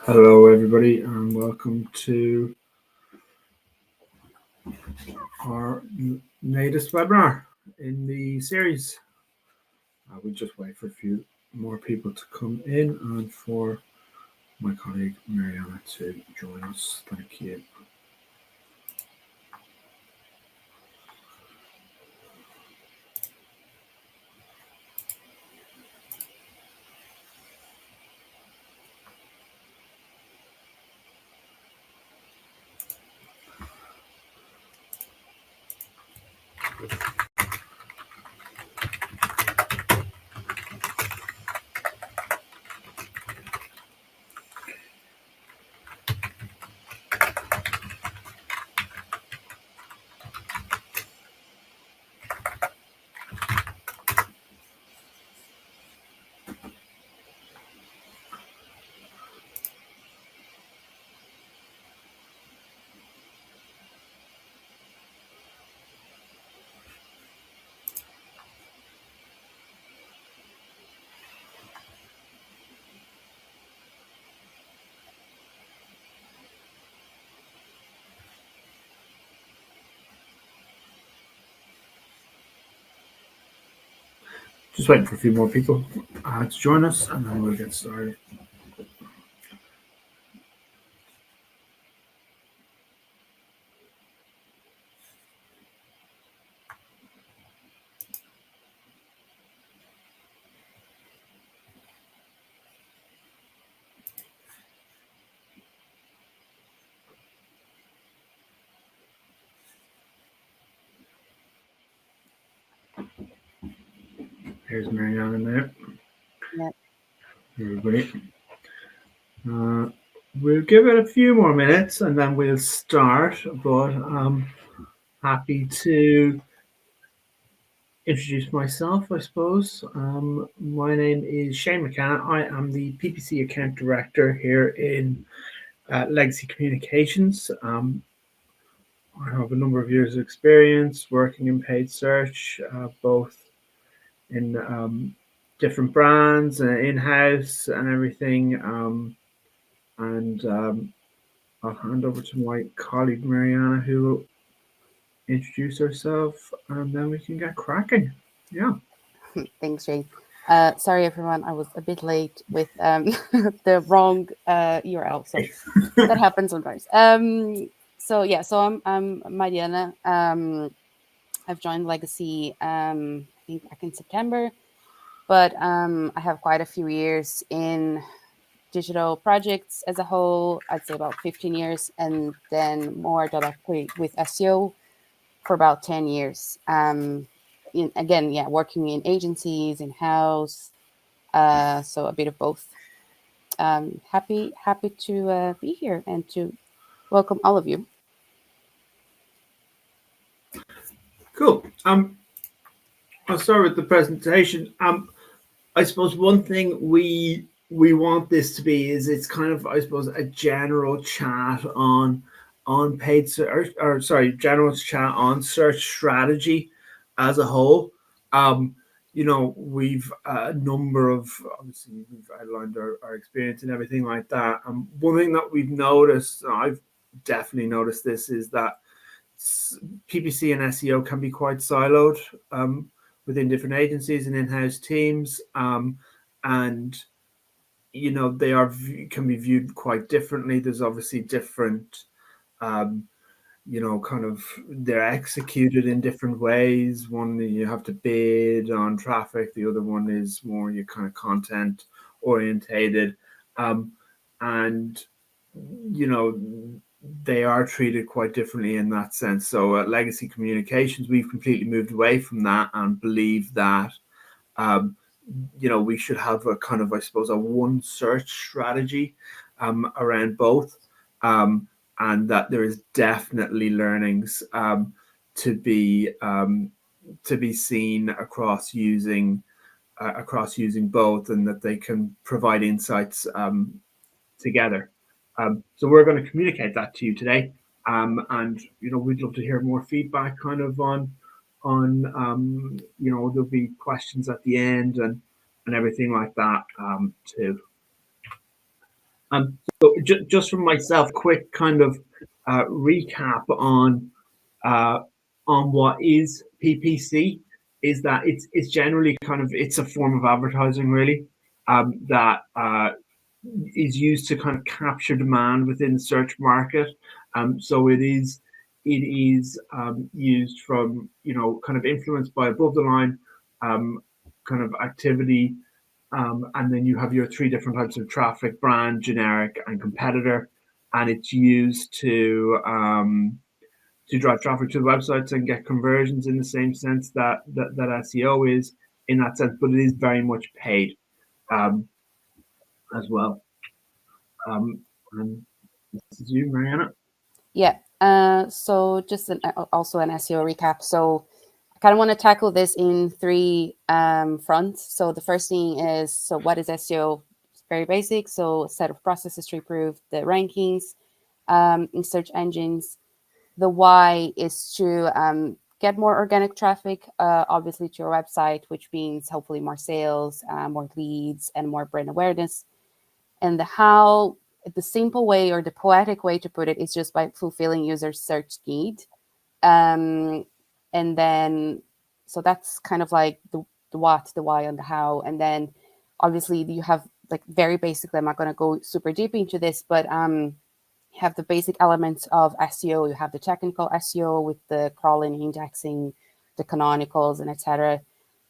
Hello, everybody, and welcome to our latest webinar in the series. We'll just wait for a few more people to come in and for my colleague Mariana to join us. Thank you. Just waiting for a few more people to join us, and then we'll get started. Here's Mariana there. Yep. Everybody. We'll give it a few more minutes and then we'll start, but I'm happy to introduce myself, I suppose. My name is Shane McCann. I am the PPC account director here in Legacy Communications. I have a number of years of experience working in paid search, both in different brands, in-house and everything. I'll hand over to my colleague Mariana, who will introduce herself, and then we can get cracking. Yeah. Thanks, Jane. Sorry, everyone. I was a bit late with the wrong URL, so that happens sometimes. So I'm Mariana. I've joined Legacy, I think back in September, but I have quite a few years in digital projects as a whole. I'd say about 15 years, and then more directly with SEO for about 10 years. Working in agencies, in house, so a bit of both. Happy to be here and to welcome all of you. Cool. I'll start with the presentation. I suppose one thing we want this to be is it's kind of, I suppose, a general chat on paid search, or sorry, general chat on search strategy as a whole. We've a number of, obviously we've outlined our experience and everything like that. One thing that we've noticed, I've definitely noticed this, is that PPC and SEO can be quite siloed within different agencies and in-house teams, and they can be viewed quite differently. There's obviously different, they're executed in different ways. One, you have to bid on traffic. The other one is more your kind of content orientated, and they are treated quite differently in that sense. So at Legacy Communications, we've completely moved away from that and believe that, we should have a kind of, I suppose, a one search strategy around both, and that there is definitely learnings to be seen across using both, and that they can provide insights together. So we're going to communicate that to you today, and we'd love to hear more feedback, kind of on there'll be questions at the end and everything like that too. So just from myself, quick kind of recap on what is PPC is that it's generally kind of it's a form of advertising really that is used to kind of capture demand within the search market. So it is used from kind of influenced by above the line kind of activity, and then you have your three different types of traffic: brand, generic, and competitor. And it's used to drive traffic to the websites and get conversions in the same sense that SEO is in that sense, but it is very much paid um, as well. And this is you, Mariana. Yeah. So just also an SEO recap. So I kind of want to tackle this in three fronts. So the first thing is, so what is SEO? It's very basic. So a set of processes to improve the rankings in search engines. The why is to get more organic traffic, obviously to your website, which means hopefully more sales, more leads, and more brand awareness. And the how, the simple way or the poetic way to put it is just by fulfilling users' search need. Um, and then, so that's kind of like the what, the why, and the how. And then obviously you have like very basically, I'm not going to go super deep into this, but you have the basic elements of SEO. You have the technical SEO with the crawling, indexing, the canonicals, and etc.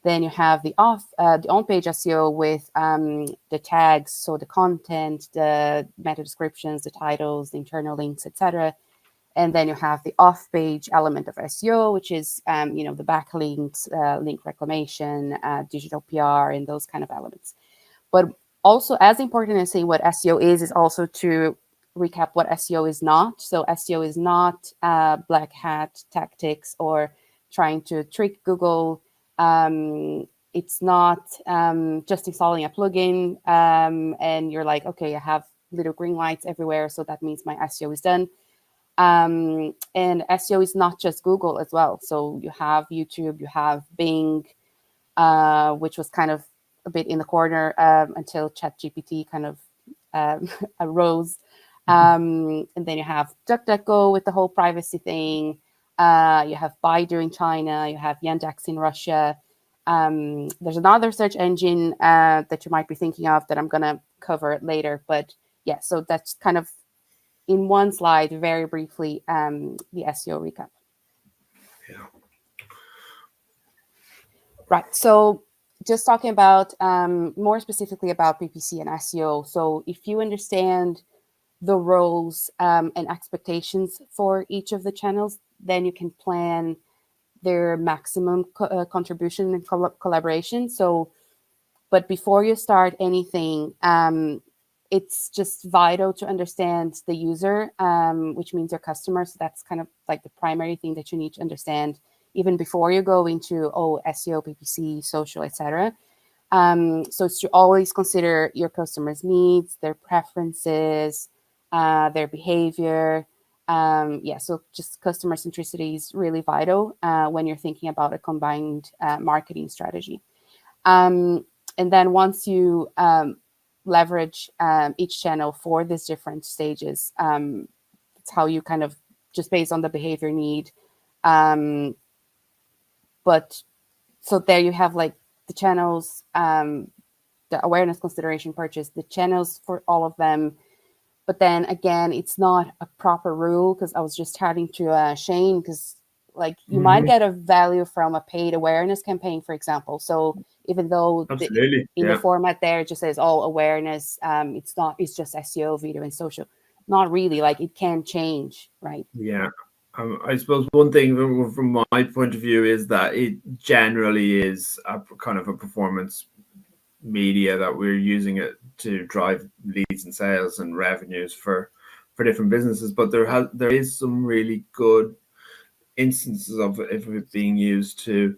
Then you have the on-page SEO with the tags, so the content, the meta descriptions, the titles, the internal links, etc. And then you have the off-page element of SEO, which is the backlinks, link reclamation, digital PR, and those kind of elements. But also, as important as saying what SEO is also to recap what SEO is not. So SEO is not black hat tactics or trying to trick Google. It's not just installing a plugin and you're like, okay, I have little green lights everywhere, so that means my SEO is done. And SEO is not just Google as well. So you have YouTube, you have Bing, which was kind of a bit in the corner until ChatGPT kind of arose. And then you have DuckDuckGo with the whole privacy thing. You have Baidu in China. You have Yandex in Russia. There's another search engine that you might be thinking of that I'm going to cover later. But yeah, so that's kind of in one slide, very briefly, the SEO recap. Yeah. Right. So just talking about more specifically about PPC and SEO. So if you understand the roles and expectations for each of the channels, then you can plan their maximum contribution and collaboration. So, but before you start anything, it's just vital to understand the user, which means your customer. So that's kind of like the primary thing that you need to understand even before you go into SEO, PPC, social, etc. So it's to always consider your customers' needs, their preferences, their behavior. So just customer centricity is really vital when you're thinking about a combined marketing strategy. And then once you leverage each channel for these different stages, it's how you kind of just based on the behavior need. But so there you have like the channels, the awareness, consideration, purchase, the channels for all of them. But then again, it's not a proper rule because I was just chatting to Shane because like you might get a value from a paid awareness campaign, for example. So even though the format there it just says awareness, it's just SEO, video, and social. Not really. Like it can change, right? Yeah. I suppose one thing from my point of view is that it generally is a kind of a performance media that we're using it to drive leads and sales and revenues for different businesses. But there is some really good instances of it being used to,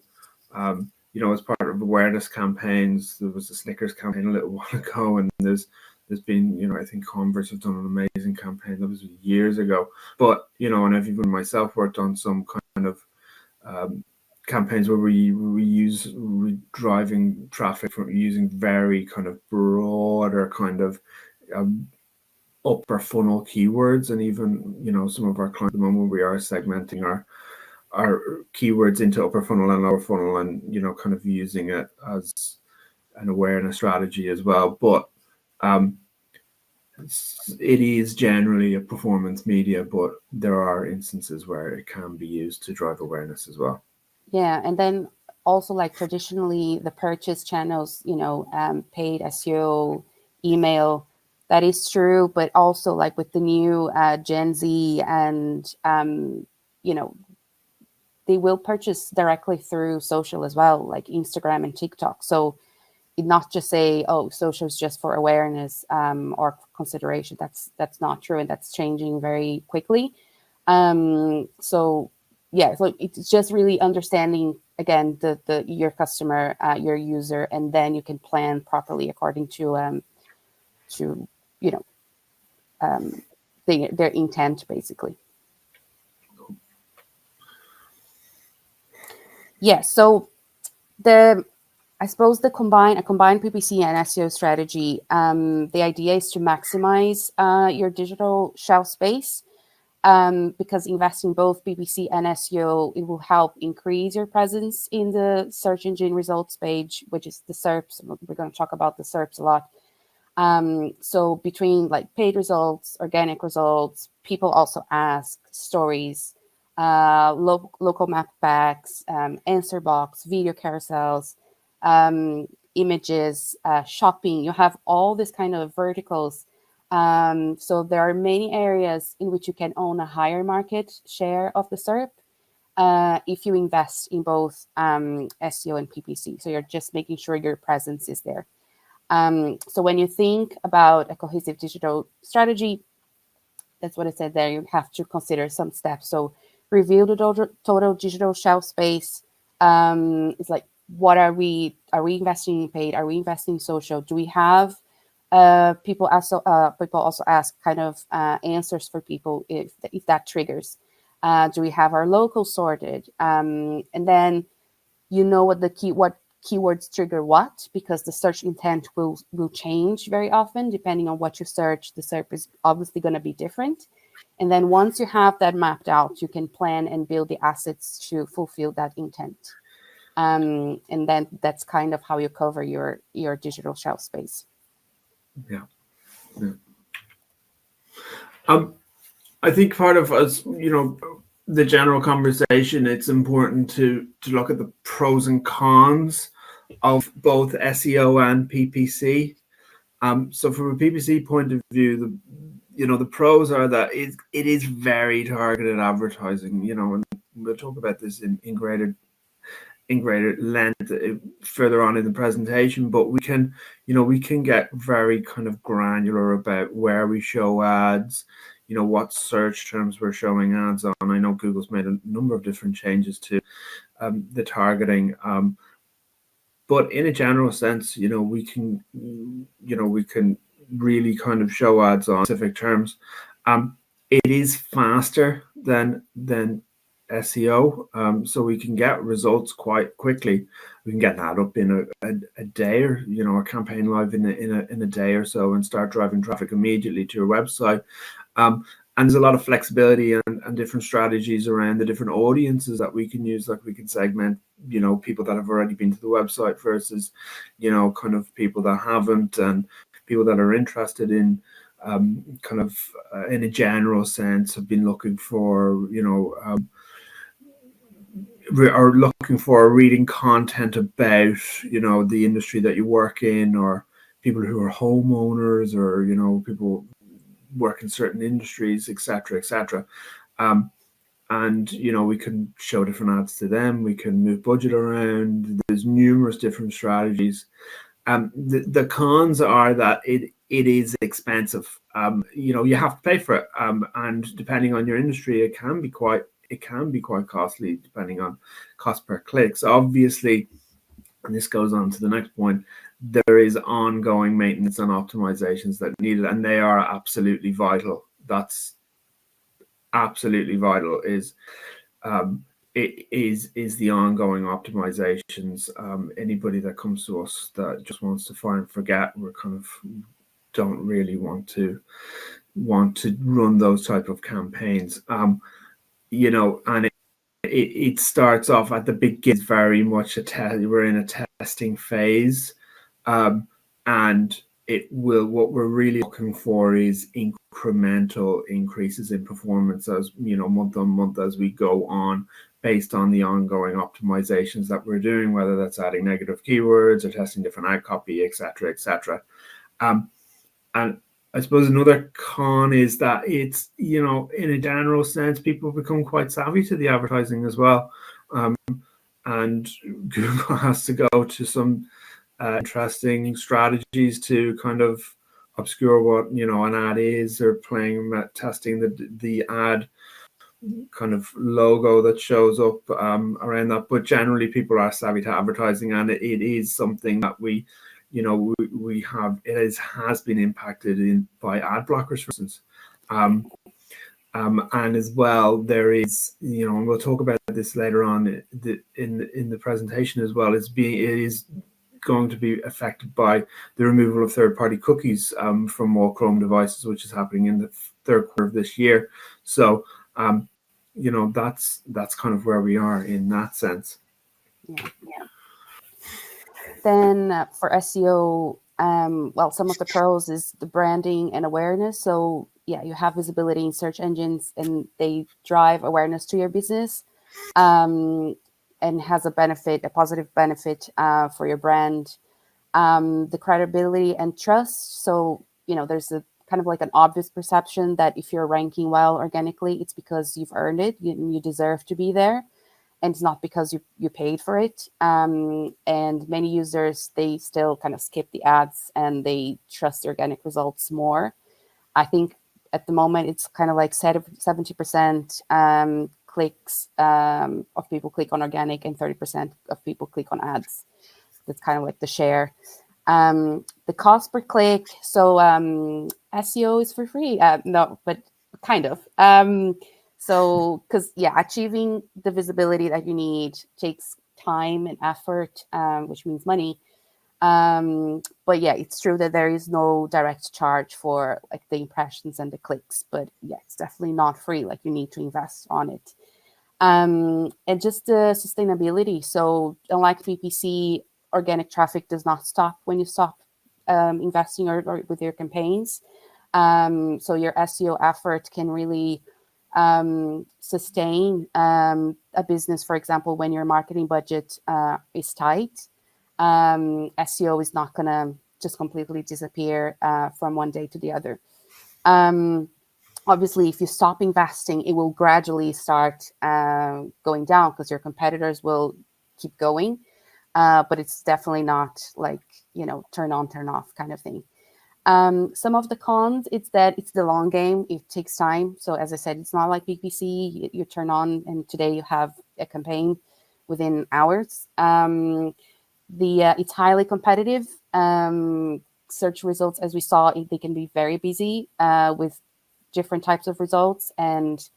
as part of awareness campaigns. There was a Snickers campaign a little while ago, and there's been, I think Converse have done an amazing campaign that was years ago. But, and I've even myself worked on some kind of campaigns where we're driving traffic from using very kind of broader kind of upper funnel keywords, and even, you know, some of our clients at the moment, we are segmenting our keywords into upper funnel and lower funnel, and, you know, kind of using it as an awareness strategy as well. But it is generally a performance media, but there are instances where it can be used to drive awareness as well. Yeah, and then also, like, traditionally the purchase channels, you know, paid SEO, email, that is true. But also, like, with the new Gen Z, and you know, they will purchase directly through social as well, like Instagram and TikTok. So it not just say, oh, social is just for awareness or consideration. That's not true, and that's changing very quickly. So yeah, so it's just really understanding, again, the your customer, your user, and then you can plan properly according to you know, their intent, basically. Yeah. So I suppose a combined PPC and SEO strategy. The idea is to maximize your digital shelf space, because investing both PPC and SEO, it will help increase your presence in the search engine results page, which is the SERPs. We're going to talk about the SERPs a lot. So between, like, paid results, organic results, people also ask, stories, local map packs, answer box, video carousels, images, shopping. You have all this kind of verticals. So there are many areas in which you can own a higher market share of the SERP if you invest in both SEO and PPC. So you're just making sure your presence is there. So when you think about a cohesive digital strategy, that's what I said there, you have to consider some steps. So review the total digital shelf space. It's like, what are we investing in paid? Are we investing in social? Do we have people also ask kind of answers for people if that triggers? Do we have our local sorted? And then you know what keywords trigger what, because the search intent will change very often depending on what you search. The SERP is obviously going to be different. And then once you have that mapped out, you can plan and build the assets to fulfill that intent. And then that's kind of how you cover your digital shelf space. Yeah. I think part of us, you know, the general conversation, it's important to look at the pros and cons of both SEO and PPC. So from a PPC point of view, the pros are that it is very targeted advertising, you know, and we'll talk about this in greater length further on in the presentation, but we can get very kind of granular about where we show ads, you know, what search terms we're showing ads on. I know Google's made a number of different changes to the targeting, but in a general sense, you know, we can really kind of show ads on specific terms. It is faster than SEO, so we can get results quite quickly. We can get an ad up in a day, or, you know, a campaign live in a day or so, and start driving traffic immediately to your website. And there's a lot of flexibility and different strategies around the different audiences that we can use. Like, we can segment, you know, people that have already been to the website versus, you know, kind of people that haven't, and people that are interested in kind of in a general sense have been looking for, you know, are looking for reading content about, you know, the industry that you work in, or people who are homeowners, or, you know, people work in certain industries, etc., etc. And, you know, we can show different ads to them. We can move budget around. There's numerous different strategies. The cons are that it is expensive. You know, you have to pay for it, and depending on your industry, it can be quite costly, depending on cost per click. So obviously, and this goes on to the next point, there is ongoing maintenance and optimizations that are needed, and they are absolutely vital. That's absolutely vital. It is the ongoing optimizations. Anybody that comes to us that just wants to fire and forget, we're kind of don't really want to run those type of campaigns. And it starts off at the beginning, very much we're in a testing phase, and what we're really looking for is incremental increases in performance, as month on month as we go on, based on the ongoing optimizations that we're doing, whether that's adding negative keywords or testing different ad copy, etc. And I suppose another con is that it's, in a general sense, people become quite savvy to the advertising as well. And Google has to go to some interesting strategies to kind of obscure what, an ad is, or testing the ad kind of logo that shows up around that. But generally, people are savvy to advertising, and it is something that we have. It has been impacted by ad blockers, for instance. And as well, there is, and we'll talk about this later on in the presentation as well. It is going to be affected by the removal of third-party cookies from all Chrome devices, which is happening in the third quarter of this year. So, that's kind of where we are in that sense. Yeah. Then for SEO, well, some of the pros is the branding and awareness. So yeah, you have visibility in search engines, and they drive awareness to your business, and has a positive benefit for your brand. The credibility and trust. So, there's a kind of like an obvious perception that if you're ranking well organically, it's because you've earned it. You deserve to be there. And it's not because you paid for it. And many users, they still kind of skip the ads and they trust the organic results more. I think at the moment, it's kind of like 70% clicks of people click on organic, and 30% of people click on ads. That's kind of like the share. The cost per click. So SEO is for free. No, but kind of. So, because achieving the visibility that you need takes time and effort, which means money. But yeah, it's true that there is no direct charge for like the impressions and the clicks. But yeah, it's definitely not free. Like, you need to invest on it. And just the sustainability. So unlike PPC, organic traffic does not stop when you stop investing or with your campaigns. So your SEO effort can really sustain a business. For example, when your marketing budget is tight, SEO is not going to just completely disappear from one day to the other. Obviously, if you stop investing, it will gradually start going down because your competitors will keep going. But it's definitely not like, turn on, turn off kind of thing. Some of the cons, it's that it's the long game. It takes time. So as I said, it's not like PPC. You turn on and today you have a campaign within hours. It's highly competitive. Search results, as we saw, they can be very busy with different types of results. And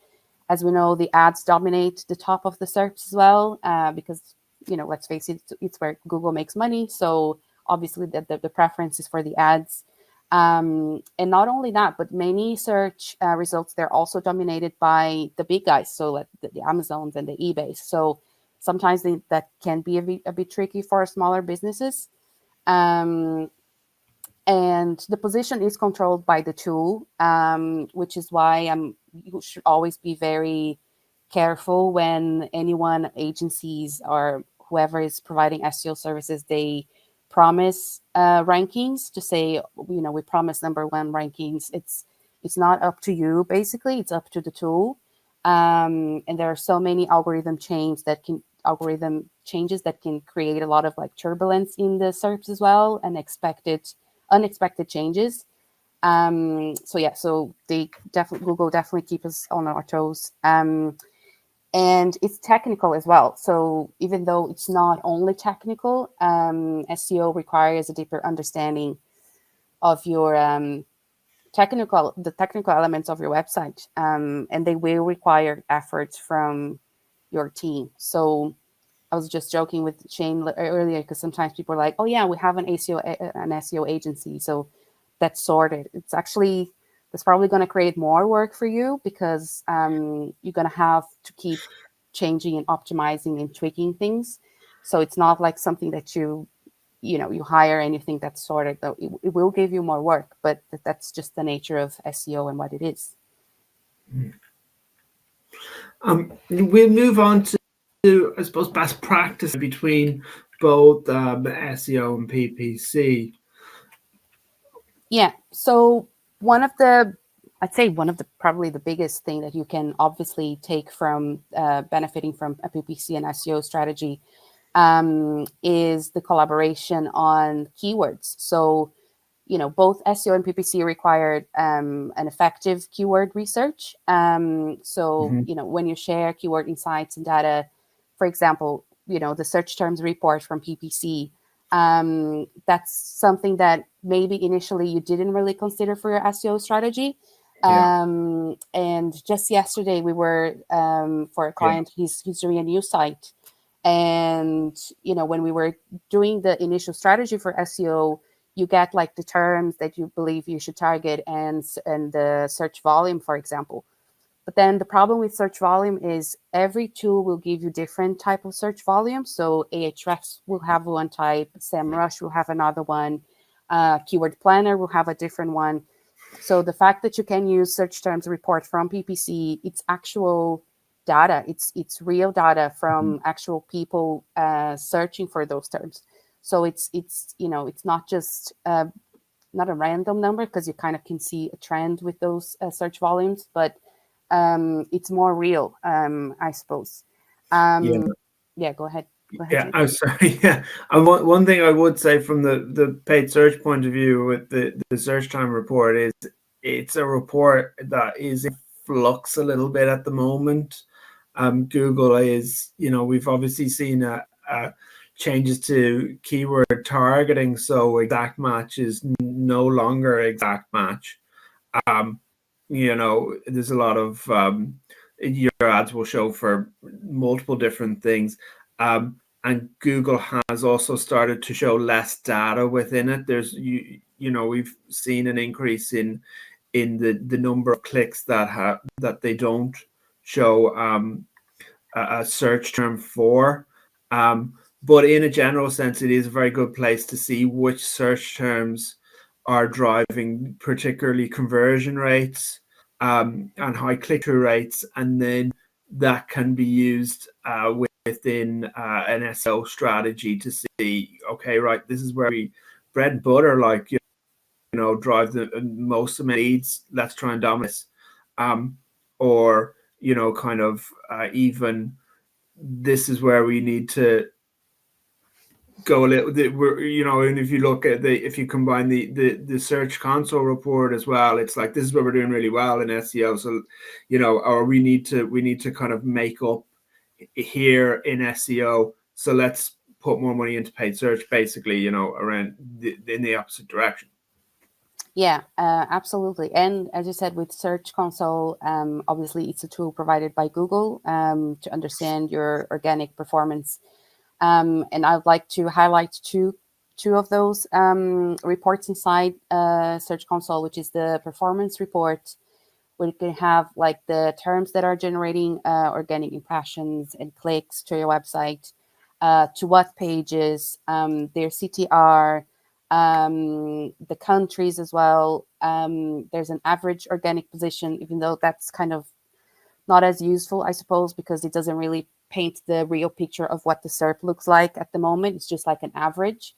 as we know, the ads dominate the top of the search as well, because, let's face it, it's where Google makes money. So obviously the preference is for the ads. And not only that, but many search results, they're also dominated by the big guys. So like the Amazons and the eBays. So sometimes that can be a bit tricky for smaller businesses. And the position is controlled by the tool, which is why you should always be very careful when agencies or whoever is providing SEO services, they promise rankings to say, we promise #1 rankings. It's not up to you, basically. It's up to the tool. And there are so many algorithm changes that can create a lot of like turbulence in the SERPs as well, and unexpected changes. So Google definitely keep us on our toes. And it's technical as well. So even though it's not only technical, SEO requires a deeper understanding of your technical elements of your website, and they will require efforts from your team. So I was just joking with Shane earlier, because sometimes people are like, "Oh yeah, we have an SEO agency." So that's sorted. That's probably going to create more work for you, because you're going to have to keep changing and optimizing and tweaking things. So it's not like something that you hire and you think that's sorted. Though it will give you more work, but that's just the nature of SEO and what it is. We'll move on to, I suppose, best practice between both SEO and PPC. Yeah. So I'd say one of the probably the biggest thing that you can obviously take from benefiting from a PPC and SEO strategy is the collaboration on keywords. So, both SEO and PPC required an effective keyword research. When you share keyword insights and data, for example, the search terms report from PPC, that's something that maybe initially you didn't really consider for your SEO strategy. Yeah. And just yesterday we were, for a client, he's doing a new site. And, when we were doing the initial strategy for SEO, you get like the terms that you believe you should target and the search volume, for example. But then the problem with search volume is every tool will give you different type of search volume. So Ahrefs will have one type, SEMrush will have another one, Keyword Planner will have a different one. So the fact that you can use search terms report from PPC, it's actual data, it's real data from actual people searching for those terms. So it's not just not a random number, because you kind of can see a trend with those search volumes, but it's more real, I suppose. Yeah, go ahead. Yeah, I'm sorry. Yeah, and one thing I would say from the paid search point of view with the search time report is it's a report that is in flux a little bit at the moment. Google is, we've obviously seen changes to keyword targeting, so exact match is no longer exact match. There's a lot of your ads will show for multiple different things. And Google has also started to show less data within it. We've seen an increase in the number of clicks that they don't show a search term for. But in a general sense, it is a very good place to see which search terms are driving particularly conversion rates and high click-through rates, and then that can be used within an SEO strategy to see, okay, right, this is where we bread and butter, drive the most amount of leads. Let's try and dominate, or kind of even this is where we need to go a little bit. And if you look at if you combine the search console report as well, it's like this is where we're doing really well in SEO. So, or we need to kind of make up here in SEO. So let's put more money into paid search, basically, around in the opposite direction. Yeah, absolutely. And as you said, with Search Console, obviously it's a tool provided by Google to understand your organic performance. And I'd like to highlight two of those reports inside Search Console, which is the performance report, where you can have like the terms that are generating organic impressions and clicks to your website, to what pages, their CTR, the countries as well. There's an average organic position, even though that's kind of not as useful, I suppose, because it doesn't really paint the real picture of what the SERP looks like at the moment. It's just like an average.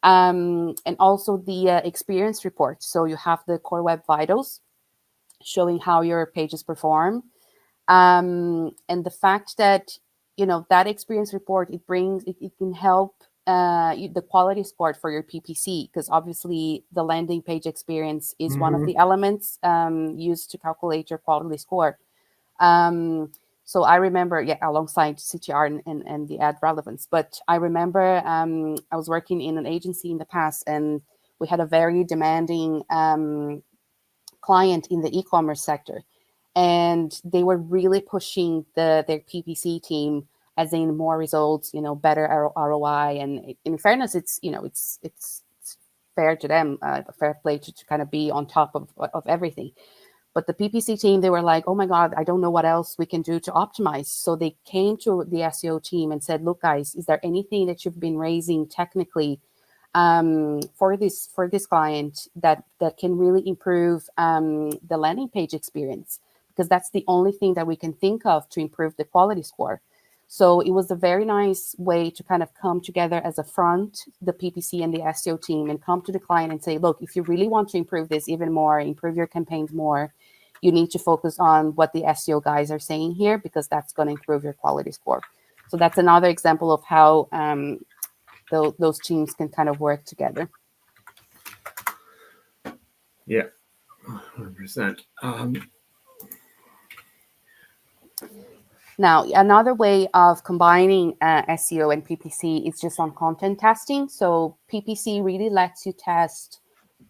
And also the experience report. So you have the Core Web Vitals showing how your pages perform. And the fact that, that experience report, it can help the quality score for your PPC, because obviously the landing page experience is one of the elements used to calculate your quality score. So I remember, alongside CTR and the ad relevance, but I remember I was working in an agency in the past, and we had a very demanding client in the e-commerce sector, and they were really pushing their PPC team, as in more results, better ROI. And in fairness, it's fair to them, fair play to kind of be on top of everything. But the PPC team, they were like, oh my God, I don't know what else we can do to optimize. So they came to the SEO team and said, look, guys, is there anything that you've been raising technically for this client that can really improve the landing page experience? Because that's the only thing that we can think of to improve the quality score. So it was a very nice way to kind of come together as a front, the PPC and the SEO team, and come to the client and say, look, if you really want to improve this even more, improve your campaigns more, you need to focus on what the SEO guys are saying here, because that's going to improve your quality score. So that's another example of how those teams can kind of work together. Yeah, 100%. Now, another way of combining SEO and PPC is just on content testing. So PPC really lets you test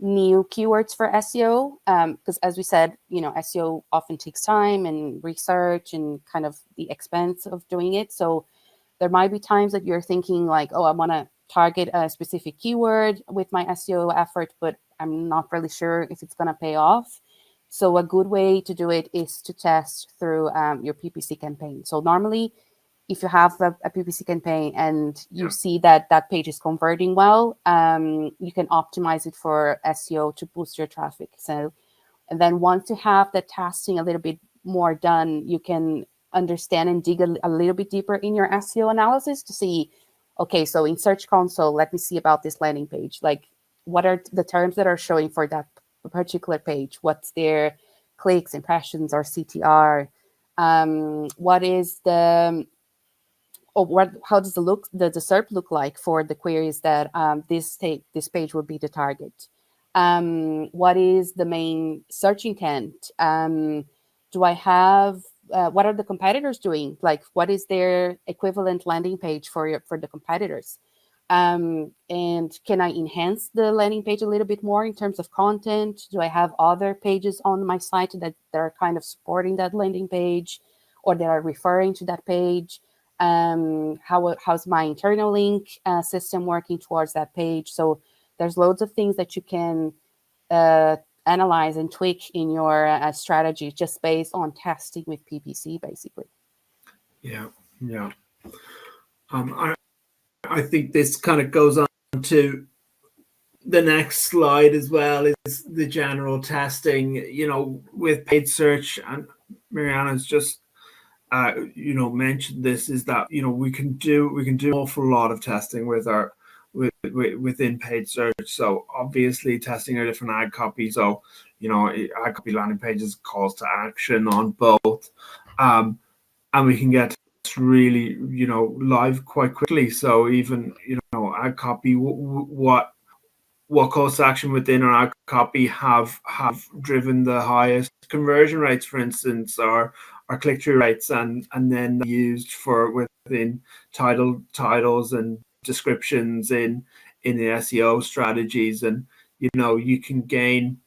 new keywords for SEO, because as we said, SEO often takes time and research and kind of the expense of doing it. So there might be times that you're thinking like, oh, I want to target a specific keyword with my SEO effort, but I'm not really sure if it's going to pay off. So a good way to do it is to test through your PPC campaign. So normally, if you have a PPC campaign and you see that that page is converting well, you can optimize it for SEO to boost your traffic. So, and then once you have the testing a little bit more done, you can understand and dig a little bit deeper in your SEO analysis to see, okay, so in Search Console, let me see about this landing page. Like, what are the terms that are showing for that particular page? What's their clicks, impressions, or CTR? What is the how does the SERP look like for the queries that this page would be the target? What is the main search intent? Do I have what are the competitors doing? Like, what is their equivalent landing page for the competitors? And can I enhance the landing page a little bit more in terms of content? Do I have other pages on my site that are kind of supporting that landing page, or that are referring to that page? How's my internal link system working towards that page? So there's loads of things that you can analyze and tweak in your strategy just based on testing with PPC, basically. Yeah. I think this kind of goes on to the next slide as well, is the general testing, with paid search. And Mariana's just mentioned this, is that we can do an awful lot of testing within paid search. So obviously testing our different ad copy. So ad copy, landing pages, calls to action on both, and we can get really live quite quickly. So even ad copy, what calls to action within our ad copy have driven the highest conversion rates, for instance, or click-through rates, and then used for within titles and descriptions in the SEO strategies. And you can gain,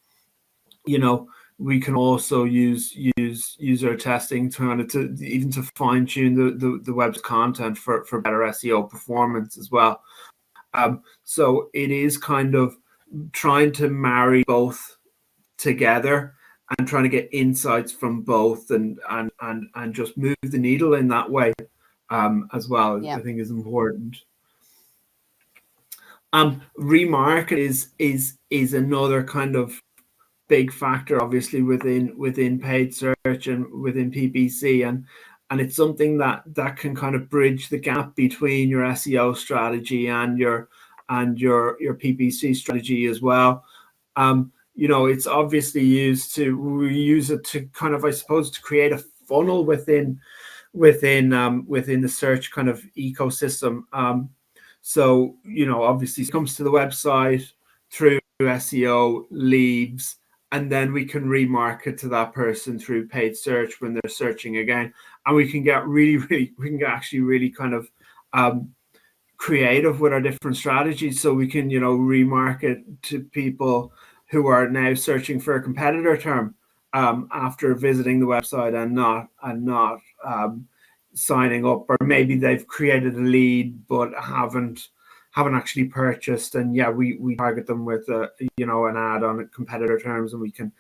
we can also use user testing to fine tune the web's content for better SEO performance as well. So it is kind of trying to marry both together and trying to get insights from both, and just move the needle in that way as well. Yeah. I think is important. Remarket is another kind of big factor, obviously, within paid search and within PPC, and it's something that can kind of bridge the gap between your SEO strategy and your PPC strategy as well. It's obviously we use it to kind of, I suppose, to create a funnel within the search kind of ecosystem. So obviously it comes to the website through SEO, leads, and then we can remarket to that person through paid search when they're searching again, and we can get really kind of creative with our different strategies. So we can remarket to people who are now searching for a competitor term after visiting the website and not signing up, or maybe they've created a lead but haven't haven't actually purchased, and yeah, we target them with an ad on competitor terms, and we can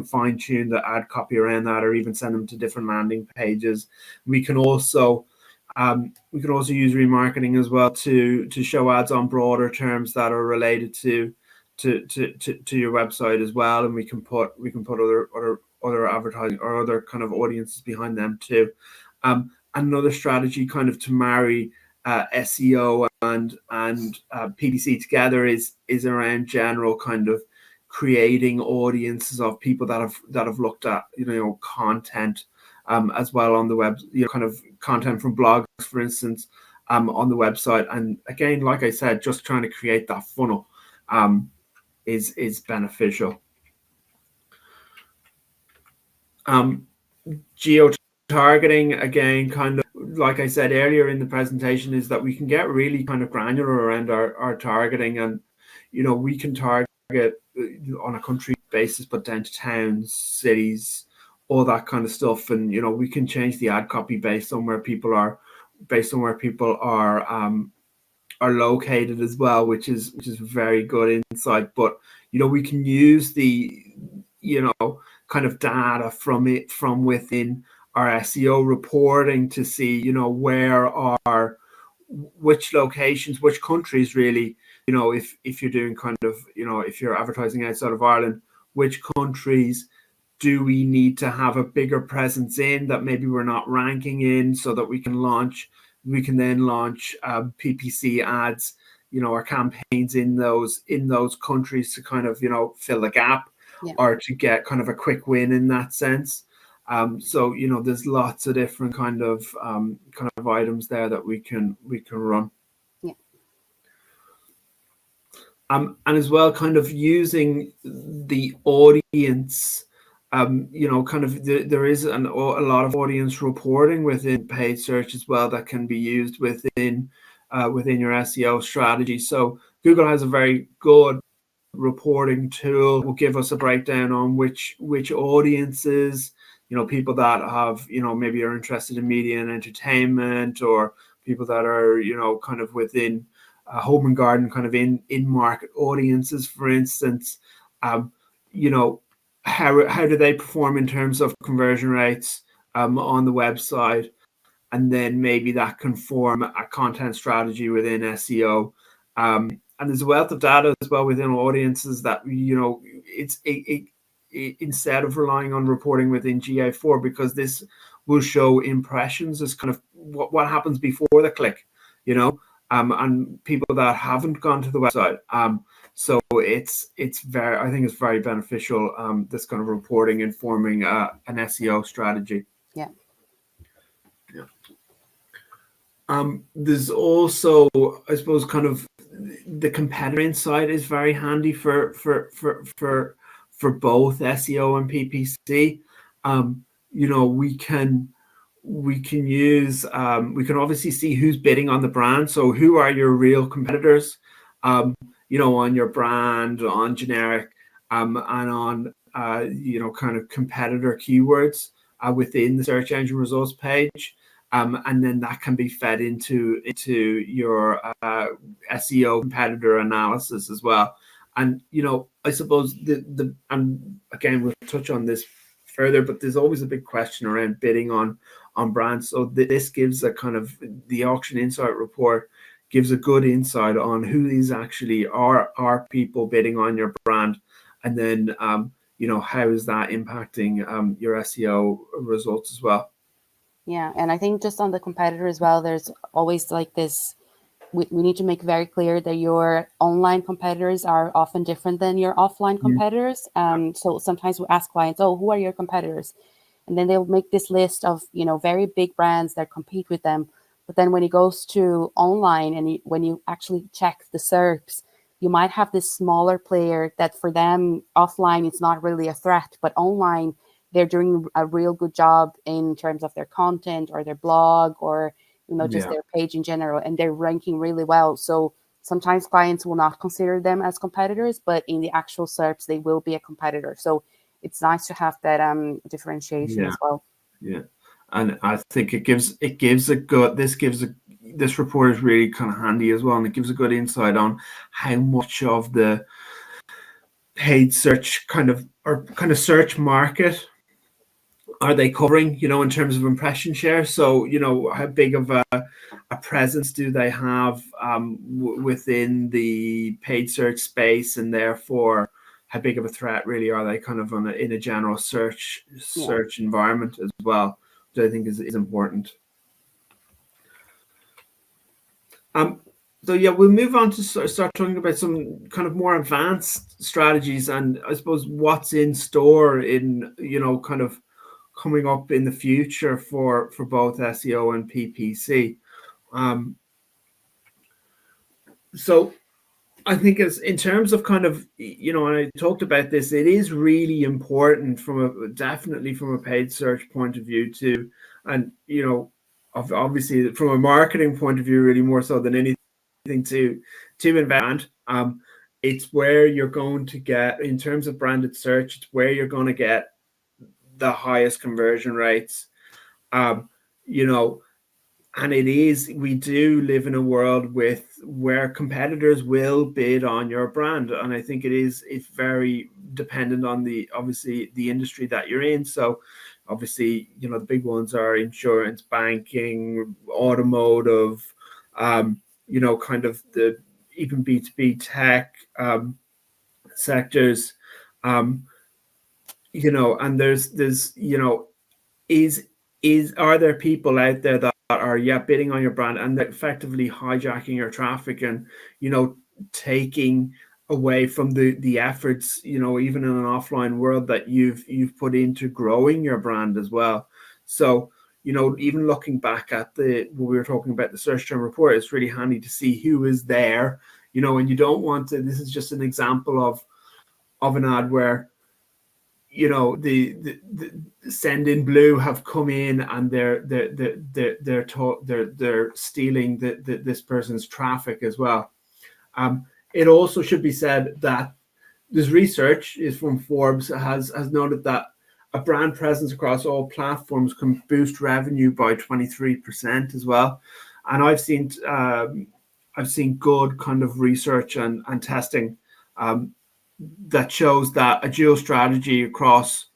fine tune the ad copy around that, or even send them to different landing pages. We can also use remarketing as well to show ads on broader terms that are related to your website as well, and we can put other advertising or other kind of audiences behind them too. Another strategy kind of to marry SEO and PPC together is around general kind of creating audiences of people that have looked at content as well on the web, kind of content from blogs, for instance, on the website. And again, like I said, just trying to create that funnel is beneficial. Geo-targeting, again, kind of like I said earlier in the presentation, is that we can get really kind of granular around our targeting, and we can target on a country basis, but down to towns, cities, all that kind of stuff, and we can change the ad copy based on where people are located as well, which is very good insight. But we can use the kind of data from within our SEO reporting to see where are which locations, which countries really, if you're doing kind of if you're advertising outside of Ireland, which countries do we need to have a bigger presence in that maybe we're not ranking in, so that we can then launch PPC ads, or campaigns in those countries to kind of fill the gap, or to get kind of a quick win in that sense. So there's lots of different kind of items there that we can run. And as well, kind of using the audience. There is a lot of audience reporting within paid search as well that can be used within your SEO strategy. So Google has a very good reporting tool. Will give us a breakdown on which audiences, people that have maybe are interested in media and entertainment, or people that are kind of within home and garden, kind of in market audiences, for instance. How do they perform in terms of conversion rates on the website, and then maybe that can form a content strategy within SEO. And there's a wealth of data as well within audiences that instead of relying on reporting within GA4, because this will show impressions as kind of what happens before the click, and people that haven't gone to the website. So it's very, I think it's very beneficial, this kind of reporting informing an SEO strategy. Yeah. There's also, I suppose, kind of the competitor insight is very handy for both SEO and PPC. We can use, we can obviously see who's bidding on the brand. So who are your real competitors, on your brand, on generic, and on, kind of competitor keywords within the search engine results page. And then that can be fed into your SEO competitor analysis as well. And I suppose and again we'll touch on this further, but there's always a big question around bidding on brands. So this gives a kind of, the Auction Insight report gives a good insight on who these actually are people bidding on your brand, and then how is that impacting your SEO results as well. Yeah, and I think just on the competitor as well, there's always like this, we need to make very clear that your online competitors are often different than your offline competitors. So sometimes we ask clients, oh, who are your competitors? And then they'll make this list of, very big brands that compete with them. But then when it goes to online, and when you actually check the SERPs, you might have this smaller player that for them offline, it's not really a threat, but online, they're doing a real good job in terms of their content or their blog, or just their page in general, and they're ranking really well. So sometimes clients will not consider them as competitors, but in the actual SERPs they will be a competitor. So it's nice to have that differentiation as well. Yeah, and I think this gives a this report is really kind of handy as well, and it gives a good insight on how much of the paid search kind of search market are they covering, in terms of impression share. So, how big of a presence do they have within the paid search space, and therefore how big of a threat really are they kind of in a general search environment as well, which I think is important. So yeah, we'll move on to start talking about some kind of more advanced strategies, and I suppose what's in store in, kind of coming up in the future for both SEO and PPC. So I think as in terms of kind of, and I talked about this, it is really important definitely from a paid search point of view too. And, obviously from a marketing point of view, really more so than anything to invest. It's where you're going to get, in terms of branded search, it's where you're going to get the highest conversion rates. And we do live in a world where competitors will bid on your brand. And I think it's very dependent on obviously the industry that you're in. So obviously, the big ones are insurance, banking, automotive, kind of the even B2B tech sectors, and there's are there people out there that are bidding on your brand and effectively hijacking your traffic and taking away from the efforts, even in an offline world that you've put into growing your brand as well. So even looking back at when we were talking about the search term report, it's really handy to see who is there, and you don't want to. This is just an example of an ad where the Send in Blue have come in and they're stealing this person's traffic as well. It also should be said that this research is from Forbes, has noted that a brand presence across all platforms can boost revenue by 23% as well. And I've seen good kind of research and testing that shows that a dual strategy across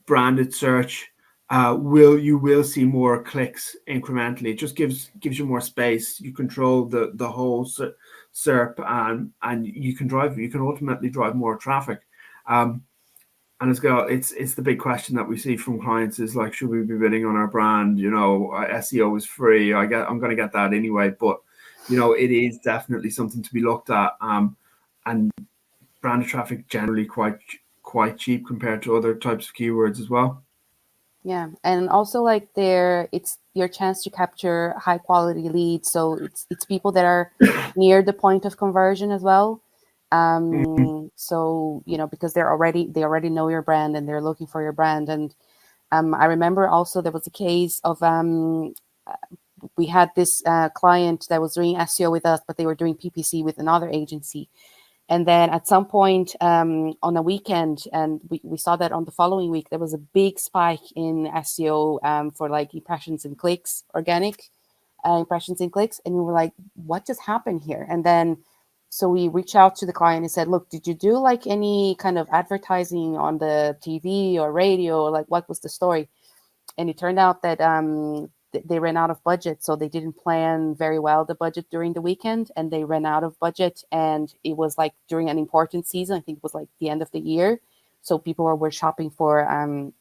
branded search you will see more clicks incrementally. It just gives you more space. You control the whole SERP, and you can ultimately drive more traffic. And it's the big question that we see from clients is like, should we be bidding on our brand? SEO is free. I'm going to get that anyway, but it is definitely something to be looked at. And branded traffic generally quite cheap compared to other types of keywords as well. Yeah, and also like it's your chance to capture high quality leads. So it's people that are near the point of conversion as well. So because they already know your brand and they're looking for your brand. And I remember also there was a case of we had this client that was doing SEO with us, but they were doing PPC with another agency. And then at some point on a weekend, and we saw that on the following week, there was a big spike in SEO for like impressions and clicks, organic impressions and clicks. And we were like, what just happened here? And then so we reached out to the client and said, look, did you do like any kind of advertising on the TV or radio? Like, what was the story? And it turned out that they ran out of budget, so they didn't plan very well the budget during the weekend, and they ran out of budget. And it was like during an important season. I think it was like the end of the year, so people were shopping for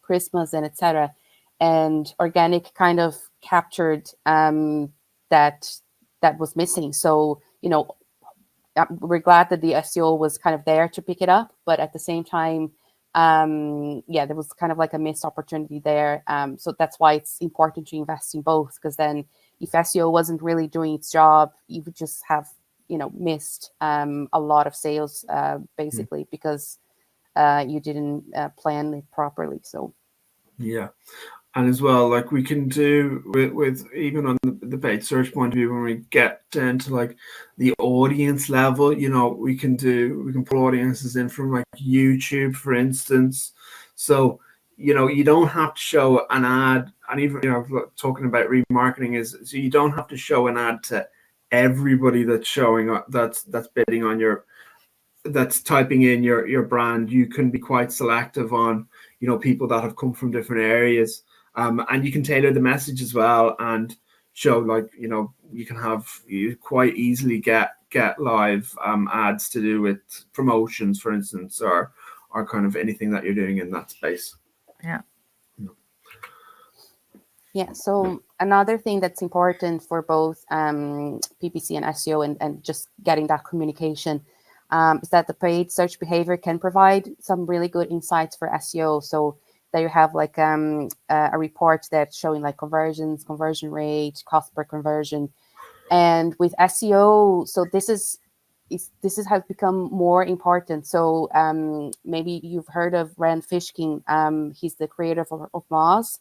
Christmas and etc. And organic kind of captured that was missing. So we're glad that the SEO was kind of there to pick it up, but at the same time, there was kind of like a missed opportunity there. So that's why it's important to invest in both, because then if SEO wasn't really doing its job, you would just have, missed a lot of sales basically because you didn't plan it properly. So yeah. And as well, like we can do with even on the paid search point of view, when we get down to like the audience level, we can pull audiences in from like YouTube, for instance. So, you don't have to show an ad, and even talking about remarketing is, so you don't have to show an ad to everybody that's showing up, that's bidding on that's typing in your brand. You can be quite selective on people that have come from different areas, and you can tailor the message as well, and show you quite easily get live ads to do with promotions, for instance, or kind of anything that you're doing in that space. Yeah, so another thing that's important for both PPC and SEO, and just getting that communication, is that the paid search behavior can provide some really good insights for SEO. So there you have like a report that's showing like conversions, conversion rate, cost per conversion. And with SEO, so this has become more important. So maybe you've heard of Rand Fishkin. He's the creator of Moz.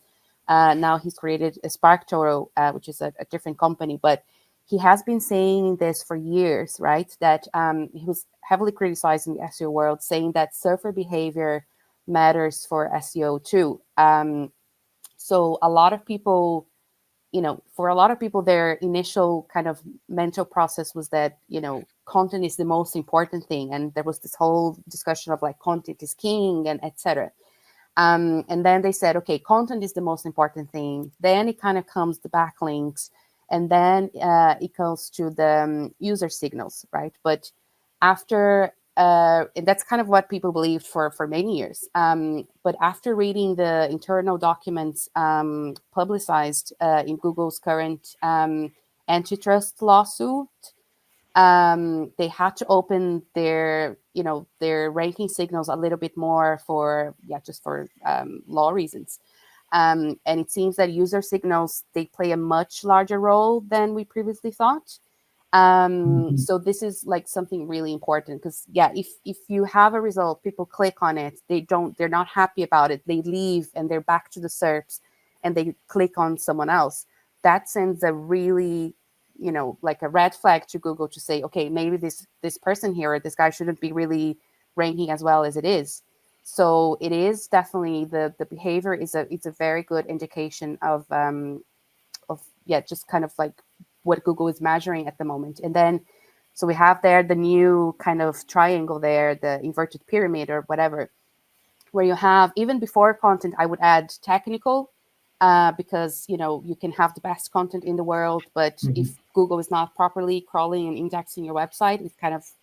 Now he's created a SparkToro, which is a different company, but he has been saying this for years, right? That he was heavily criticizing the SEO world, saying that surfer behavior matters for SEO too. So a lot of people, for a lot of people, their initial kind of mental process was that, content is the most important thing. And there was this whole discussion of like content is king and etc. And then they said, okay, content is the most important thing. Then it kind of comes the backlinks, and then it comes to the user signals, right? But after, and that's kind of what people believed for many years. But after reading the internal documents publicized in Google's current antitrust lawsuit, they had to open their ranking signals a little bit more for law reasons. And it seems that user signals, they play a much larger role than we previously thought. So this is like something really important, because if you have a result, people click on it, they're not happy about it, they leave and they're back to the SERPs and they click on someone else. That sends a really like a red flag to Google to say, okay, maybe this person here or this guy shouldn't be really ranking as well as it is. So it is definitely the behavior it's a very good indication of just kind of like what Google is measuring at the moment. And then so we have there the new kind of triangle there, the inverted pyramid or whatever, where you have, even before content, I would add technical, because you can have the best content in the world, but if Google is not properly crawling and indexing your website,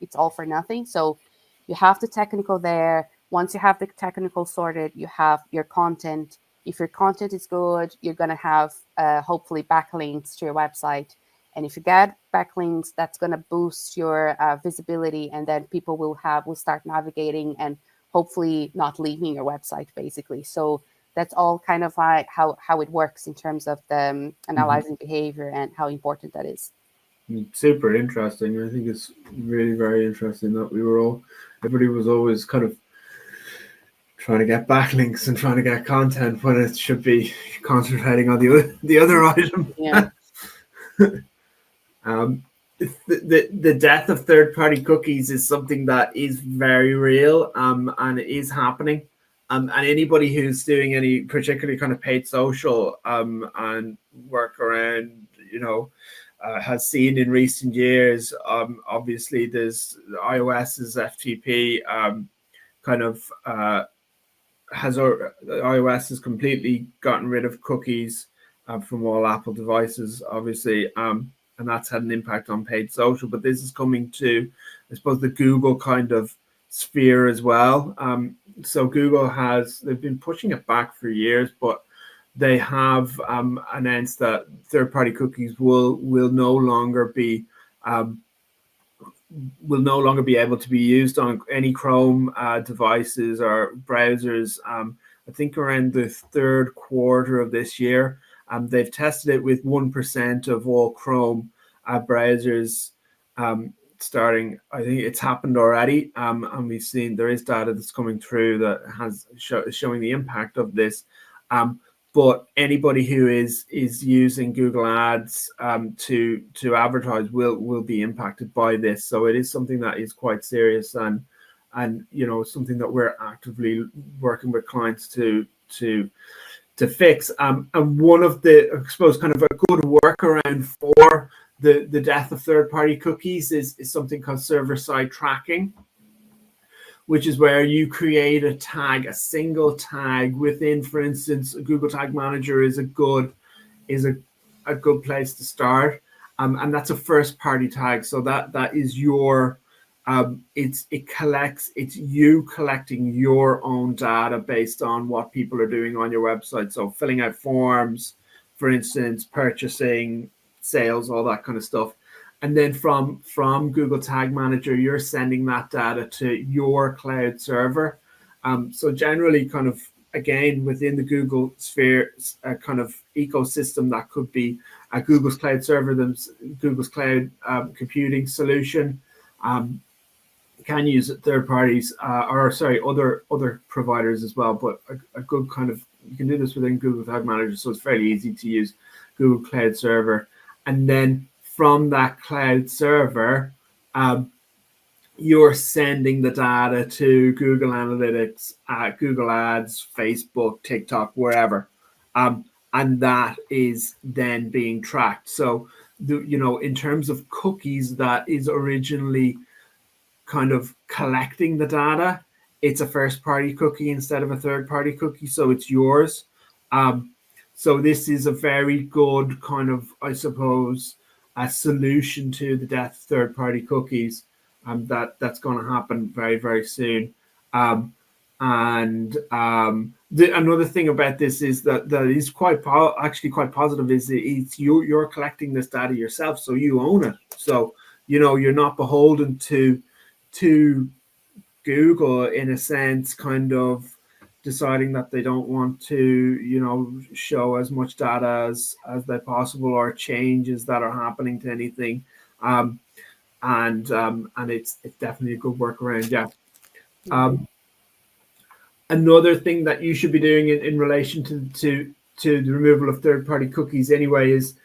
it's all for nothing. So you have the technical there. Once you have the technical sorted, you have your content. If your content is good, you're going to have hopefully backlinks to your website. And if you get backlinks, that's going to boost your visibility, and then people will start navigating and hopefully not leaving your website, basically. So that's all kind of like how it works in terms of the analyzing behavior and how important that is. Super interesting. I think it's really very interesting that everybody was always kind of trying to get backlinks and trying to get content when it should be concentrating on the other item. Yeah. The death of third-party cookies is something that is very real, and it is happening. And anybody who's doing any particularly kind of paid social and work around, has seen in recent years, obviously there's iOS's FTP iOS has completely gotten rid of cookies from all Apple devices, obviously, and that's had an impact on paid social. But this is coming to, I suppose, the Google kind of sphere as well. So Google they've been pushing it back for years, but they have announced that third-party cookies will no longer be able to be used on any Chrome devices or browsers. I think around the third quarter of this year, they've tested it with 1% of all Chrome browsers. Starting, I think it's happened already, and we've seen there is data that's coming through that has showing the impact of this. But anybody who is using Google Ads to advertise will be impacted by this. So it is something that is quite serious, and and something that we're actively working with clients to fix. And one of the, I suppose, kind of a good workaround for the death of third-party cookies is something called server-side tracking, which is where you create a tag, a single tag within, for instance, Google Tag Manager is a good place to start, and that's a first-party tag. So that is your it's you collecting your own data based on what people are doing on your website. So filling out forms, for instance, purchasing, sales, all that kind of stuff. And then from Google Tag Manager, you're sending that data to your cloud server. So generally, kind of, again, within the Google sphere kind of ecosystem, that could be a Google's cloud server, Google's cloud computing solution. You can use third parties other providers as well, but a good kind of, you can do this within Google Tag Manager, so it's fairly easy to use Google Cloud Server. And then from that cloud server, you're sending the data to Google Analytics, Google Ads, Facebook, TikTok, wherever. And that is then being tracked. So, in terms of cookies, that is originally kind of collecting the data, it's a first-party cookie instead of a third-party cookie, so it's yours. So this is a very good kind of, I suppose, a solution to the death of third-party cookies. That's going to happen very, very soon. Another thing about this is that is quite positive is it's you're collecting this data yourself, so you own it. So you're not beholden to Google, in a sense, kind of deciding that they don't want to show as much data as they possible, or changes that are happening to anything. And it's definitely a good workaround. Yeah. Another thing that you should be doing in relation to the removal of third-party cookies anyway is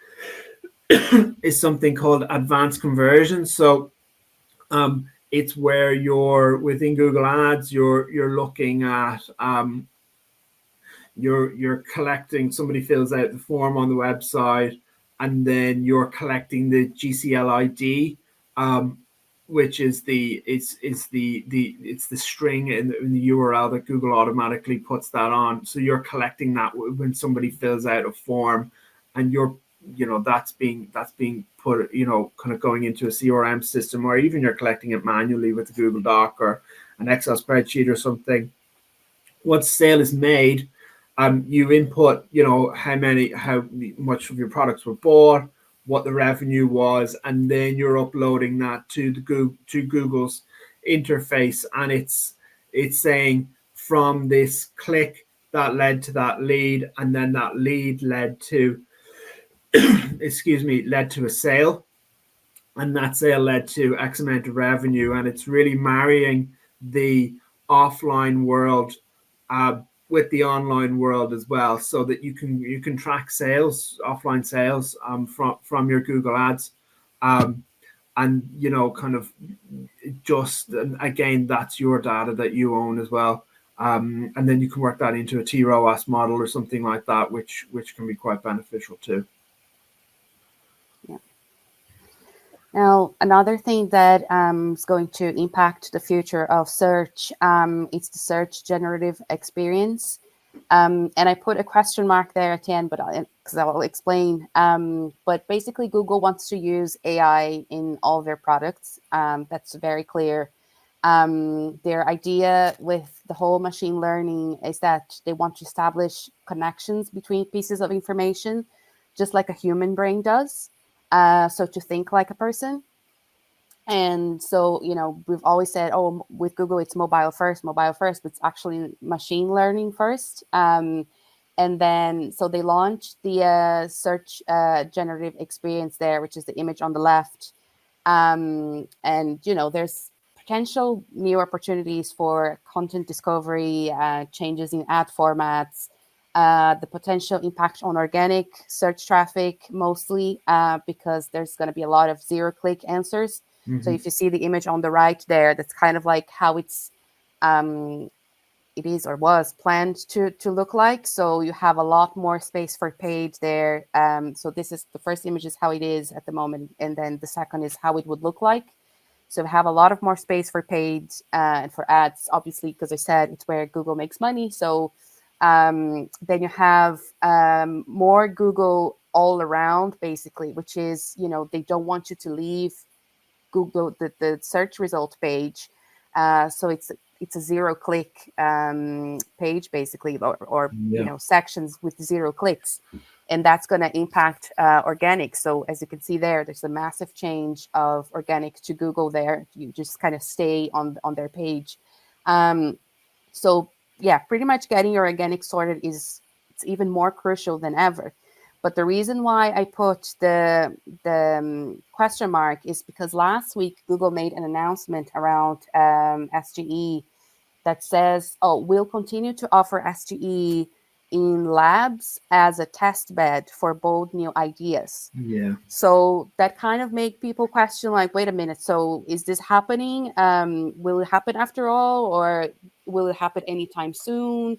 something called advanced conversion. So it's where you're within Google Ads, you're looking at you're collecting, somebody fills out the form on the website, and then you're collecting the GCL ID, which is the string in the URL that Google automatically puts that on. So you're collecting that when somebody fills out a form, and that's being put, kind of going into a CRM system, or even you're collecting it manually with a Google Doc or an Excel spreadsheet or something. Once sale is made, you input, how much of your products were bought, what the revenue was, and then you're uploading that to Google's interface, and it's saying from this click that led to that lead, and then that lead led to led to a sale, and that sale led to X amount of revenue. And it's really marrying the offline world with the online world as well, so that you can track sales, offline sales, from your Google Ads, and kind of just, and again, that's your data that you own as well. And then you can work that into a TROAS model or something like that, which can be quite beneficial too. Now, another thing that is going to impact the future of search, it's the search generative experience. And I put a question mark there at the end, but because I will explain. But basically, Google wants to use AI in all their products. That's very clear. Their idea with the whole machine learning is that they want to establish connections between pieces of information, just like a human brain does. So to think like a person. And so, we've always said, oh, with Google, it's mobile first, but it's actually machine learning first. And then, so they launched the search generative experience there, which is the image on the left. And, there's potential new opportunities for content discovery, changes in ad formats, the potential impact on organic search traffic, mostly because there's going to be a lot of zero-click answers. Mm-hmm. So if you see the image on the right there, that's kind of like how it's it is or was planned to look like. So you have a lot more space for paid there. So this is the first image is how it is at the moment, and then the second is how it would look like. So we have a lot of more space for paid and for ads, obviously, because I said it's where Google makes money. So then you have more Google all around, basically, which is, they don't want you to leave Google, the search result page. So it's a zero-click page, basically, or sections with 0 clicks. And that's going to impact organic. So as you can see there's a massive change of organic to Google there. You just kind of stay on their page. So yeah, pretty much getting your organic sorted it's even more crucial than ever. But the reason why I put the question mark is because last week Google made an announcement around SGE that says, we'll continue to offer SGE in labs as a test bed for bold new ideas. Yeah. So that kind of make people question, like, wait a minute, so is this happening? Will it happen after all, or will it happen anytime soon?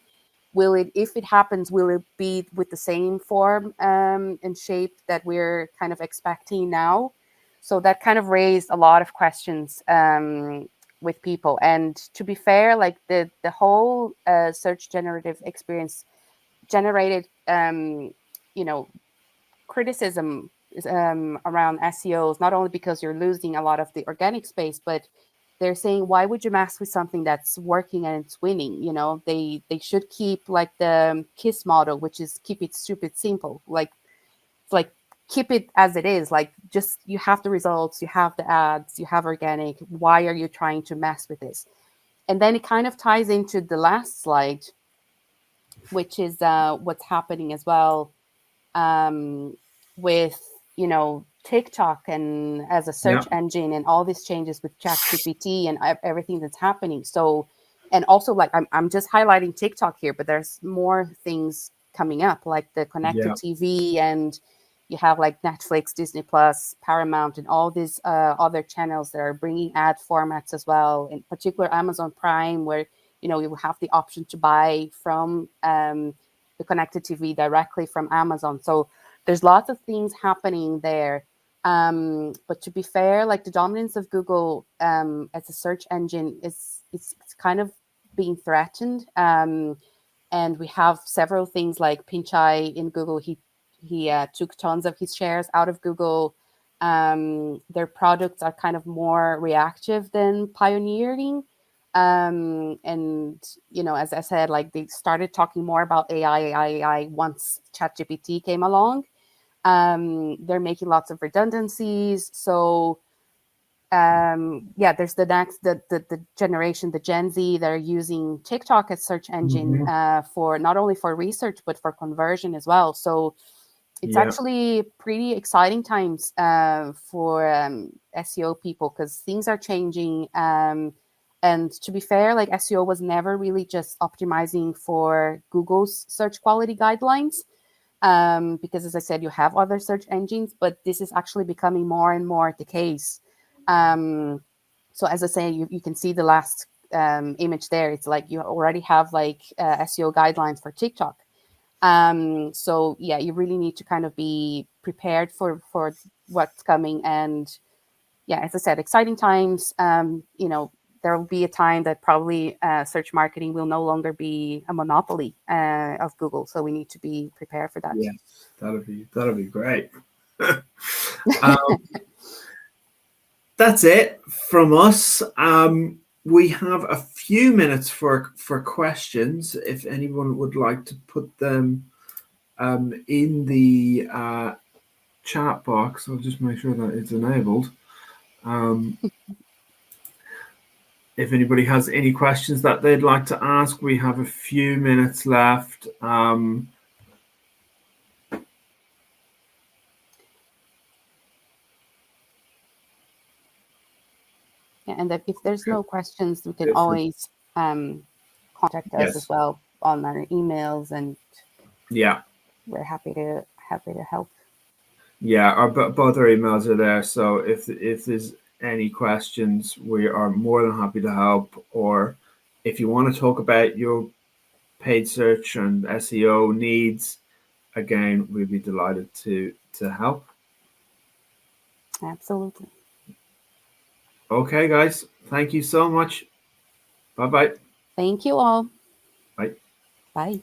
If it happens, will it be with the same form and shape that we're kind of expecting now? So that kind of raised a lot of questions with people. And to be fair, like the whole search generative experience generated, criticism around SEOs, not only because you're losing a lot of the organic space, but they're saying, why would you mess with something that's working and it's winning? They should keep like the KISS model, which is keep it stupid simple. Like keep it as it is. Like, just, you have the results, you have the ads, you have organic. Why are you trying to mess with this? And then it kind of ties into the last slide, which is what's happening as well with TikTok and as a search engine and all these changes with ChatGPT and everything that's happening. So, and also, like, I'm just highlighting TikTok here, but there's more things coming up, like the connected TV, and you have like Netflix, Disney Plus, Paramount, and all these other channels that are bringing ad formats as well. In particular, Amazon Prime, where you have the option to buy from the connected TV directly from Amazon. So there's lots of things happening there. But to be fair, like, the dominance of Google as a search engine is kind of being threatened. And we have several things like Pinchai in Google. He took tons of his shares out of Google. Their products are kind of more reactive than pioneering. And as I said, like, they started talking more about AI once ChatGPT came along. They're making lots of redundancies. So there's the generation, the Gen Z, that are using TikTok as search engine for not only for research but for conversion as well. So it's actually pretty exciting times for SEO people, because things are changing. And to be fair, like, SEO was never really just optimizing for Google's search quality guidelines, because, as I said, you have other search engines, but this is actually becoming more and more the case. So as I say, you can see the last image there. It's like you already have like SEO guidelines for TikTok. So yeah, you really need to kind of be prepared for what's coming. And yeah, as I said, exciting times. There will be a time that probably search marketing will no longer be a monopoly of Google. So we need to be prepared for that. Yes, that'll be great. That's it from us. We have a few minutes for questions. If anyone would like to put them in the chat box, I'll just make sure that it's enabled. If anybody has any questions that they'd like to ask, we have a few minutes left. And if there's no questions, we can always contact us as well on our emails, and we're happy to help. Both our emails are there, so if there's any questions, we are more than happy to help. Or if you want to talk about your paid search and SEO needs, again, we'd be delighted to help. Absolutely. Okay, guys, thank you so much. Bye-bye. Thank you all. Bye. Bye.